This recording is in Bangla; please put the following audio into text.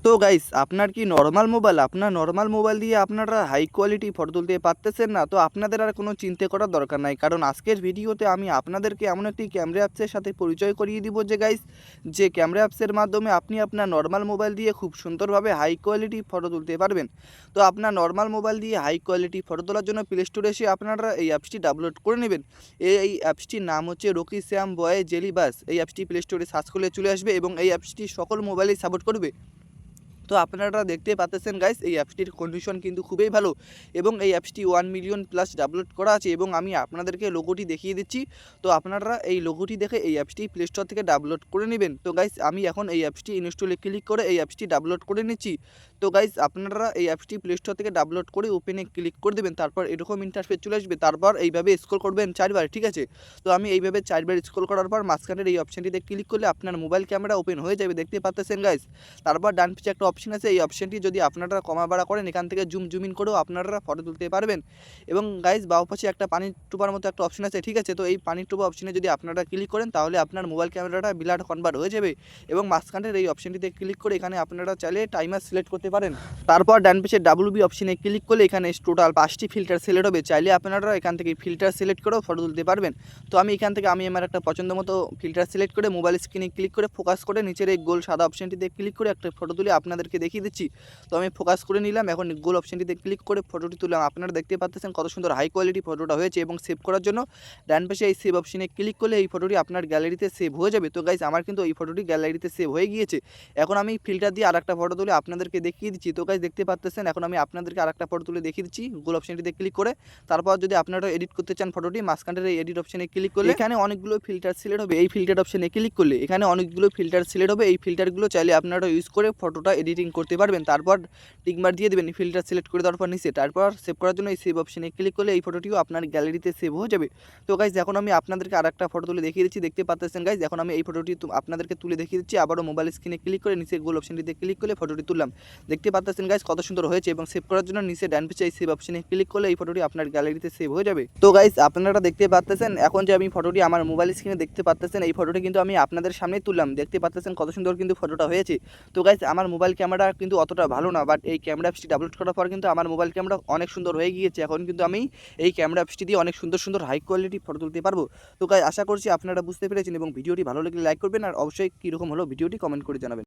তো গাইস আপনার কি নর্মাল মোবাইল, আপনার নর্মাল মোবাইল দিয়ে আপনারা হাই কোয়ালিটি ফটো তুলতে পারতেছেন না? তো আপনাদের আর কোনো চিন্তা করার দরকার নাই, কারণ আজকের ভিডিওতে আমি আপনাদেরকে এমন একটি ক্যামেরা অ্যাপসের সাথে পরিচয় করিয়ে দিব যে গাইস, যে ক্যামেরা অ্যাপসের মাধ্যমে আপনি আপনার নর্মাল মোবাইল দিয়ে খুব সুন্দরভাবে হাই কোয়ালিটি ফটো তুলতে পারবেন। তো আপনার নর্মাল মোবাইল দিয়ে হাই কোয়ালিটি ফটো তোলার জন্য প্লে স্টোরে এসে আপনারা এই অ্যাপসটি ডাউনলোড করে নেবেন। এই অ্যাপসটির নাম হচ্ছে রকি শ্যাম বয় জেলি বাস। এই অ্যাপসটি প্লে স্টোরে সার্চ করলে চলে আসবে এবং এই অ্যাপসটি সকল মোবাইলেই সাপোর্ট করবে। তো আপনারা দেখতে পাচ্ছেন গাইস, এই অ্যাপসটির কন্ডিশন কিন্তু খুবই ভালো এবং এই অ্যাপসটি 1 মিলিয়ন প্লাস ডাউনলোড করা আছে এবং আমি আপনাদেরকে লোগোটি দেখিয়ে দিচ্ছি। তো আপনারা এই লোগোটি দেখে এই অ্যাপসটি প্লে স্টোর থেকে ডাউনলোড করে নেবেন। তো গাইস আমি এখন এই অ্যাপসটি ইনস্টলে ক্লিক করে এই অ্যাপসটি ডাউনলোড করে নিচ্ছি। তো গাইস আপনারা এই অ্যাপসটি প্লে স্টোর থেকে ডাউনলোড করে ওপেনে ক্লিক করে দেবেন, তারপর এরকম ইন্টারফেস চলে আসবে, তারপর এইভাবে স্ক্রল করবেন 4বার, ঠিক আছে। তো আমি এইভাবে 4বার স্ক্রল করার পর মাঝখানের এই অপশানটিতে ক্লিক করলে আপনার মোবাইল ক্যামেরা ওপেন হয়ে যাবে, দেখতে পাচ্ছেন গাইস। তারপর ডান পিছে একটা অপশন আছে, এই অপশনটি যদি আপনারা কমা বাড়া করেন এখান থেকে জুম ইন করেও আপনারা ফটো তুলতে পারবেন। এবং গাইস বাও পাশে একটা পানির টোপার মতো একটা অপশন আছে, ঠিক আছে। তো এই পানির টোপা অপশনে যদি আপনারা ক্লিক করেন তাহলে আপনার মোবাইল ক্যামেরাটা ব্লার কনভার্ট হয়ে যাবে। এবং মাঝখানের এই অপশনটিতে ক্লিক করে এখানে আপনারা চাইলে টাইমার সিলেক্ট করতে পারেন। তারপর ডান পিছে WB অপশনে ক্লিক করলে এখানে টোটাল 5টি ফিল্টার সিলেক্ট হবে, চাইলে আপনারা এখান থেকে ফিল্টার সিলেক্ট করেও ফটো তুলতে পারবেন। তো আমি এখান থেকে আমার একটা পছন্দ মতো ফিল্টার সিলেক্ট করে মোবাইল স্ক্রিনে ক্লিক করে ফোকাস করে নিচের এই গোল সাদা অপশনটিতে ক্লিক করে একটা ফটো তুলে আপনাদেরকে দেখিয়ে দিচ্ছি। তো আমি ফোকাস করে নিলাম, এখন গোল অপশনটিতে ক্লিক করে ফটোটি তুললাম। আপনারা দেখতে পাচ্ছেন কত সুন্দর হাই কোয়ালিটি ফটোটা হয়েছে। এবং সেভ করার জন্য ডান পাশে এই সেভ অপশনে ক্লিক করলে এই ফটোটি আপনার গ্যালারিতে সেভ হয়ে যাবে। তো গাইস আমার কিন্তু এই ফটোটি গ্যালারিতে সেভ হয়ে গিয়েছে। এখন আমি ফিল্টার দিয়ে আরেকটা ফটো তুলে আপনাদেরকে দেখিয়ে দিচ্ছি। তো গাইস দেখতে পাচ্ছেন এখন আমি আপনাদেরকে আরেকটা ফটো তুলে দেখিয়ে দিচ্ছি গোল অপশনটিতে ক্লিক করে। তারপর যদি আপনারা এডিট করতে চান ফটোটি, মাঝখানের এই এডিট অপশনে ক্লিক করলে এখানে অনেকগুলো ফিল্টার সিলেক্ট হবে। এই ফিল্টার অপশনে ক্লিক করলে এখানে অনেকগুলো ফিল্টার সিলেক্ট হবে। এই ফিল্টারগুলো চাইলে আপনারা ইউজ করে ফটোটা এডিটিং করতে পারবেন। তারপর টিকমার দিয়ে দেবেন ফিল্টার সিলেক্ট করে দেওয়ার পর নিচে, তারপর সেভ করার জন্য এই সেভ অপশনে ক্লিক করলে এই ফটোটিও আপনার গ্যালারিতে সেভ হয়ে যাবে। তো গাইজ এখন আমি আপনাদেরকে আরেকটা ফটো তুলে দেখিয়ে দিচ্ছি, দেখতে পাচ্ছেন গাইজ। এখন আমি এই ফটোটি আপনাদেরকে তুলে দেখিয়ে দিচ্ছি। আবারও মোবাইল স্ক্রিনে ক্লিক করে নিচে গোল অপশনটিতে ক্লিক করলে ফটোটি তুললাম, দেখতে পাচ্ছেন গাইজ কত সুন্দর হয়েছে। এবং সেভ করার জন্য নিচে ডান পিছে এই সেভ অপশনে ক্লিক করলে এই ফটোটি আপনার গ্যালারিতে সেভ হয়ে যাবে। তো গাইজ আপনারা দেখতে পাচ্ছেন এখন যে আমি ফটোটি আমার মোবাইল স্ক্রিনে দেখতে পাচ্ছেন, এই ফটোটি কিন্তু আমি আপনাদের সামনে তুললাম, দেখতে পাচ্ছেন কত সুন্দর কিন্তু ফটোটা হয়েছে। তো গাইজ আমার মোবাইল ক্যামেরা কিন্তু অতটা ভালো না, বাট এই ক্যামেরা অ্যাপসটি ডাউনলোড করার পর কিন্তু আমার মোবাইল ক্যামেরা অনেক সুন্দর হয়ে গিয়েছে। এখন কিন্তু আমি এই ক্যামেরা অ্যাপসটি দিয়ে অনেক সুন্দর সুন্দর হাই কোয়ালিটি ফটো তুলতে পারবো। তো গাইজ আশা করছি আপনারা বুঝতে পেরেছেন এবং ভিডিওটি ভালো লাগলে লাইক করবেন, আর অবশ্যই কীরকম হলো ভিডিওটি কমেন্ট করে জানাবেন।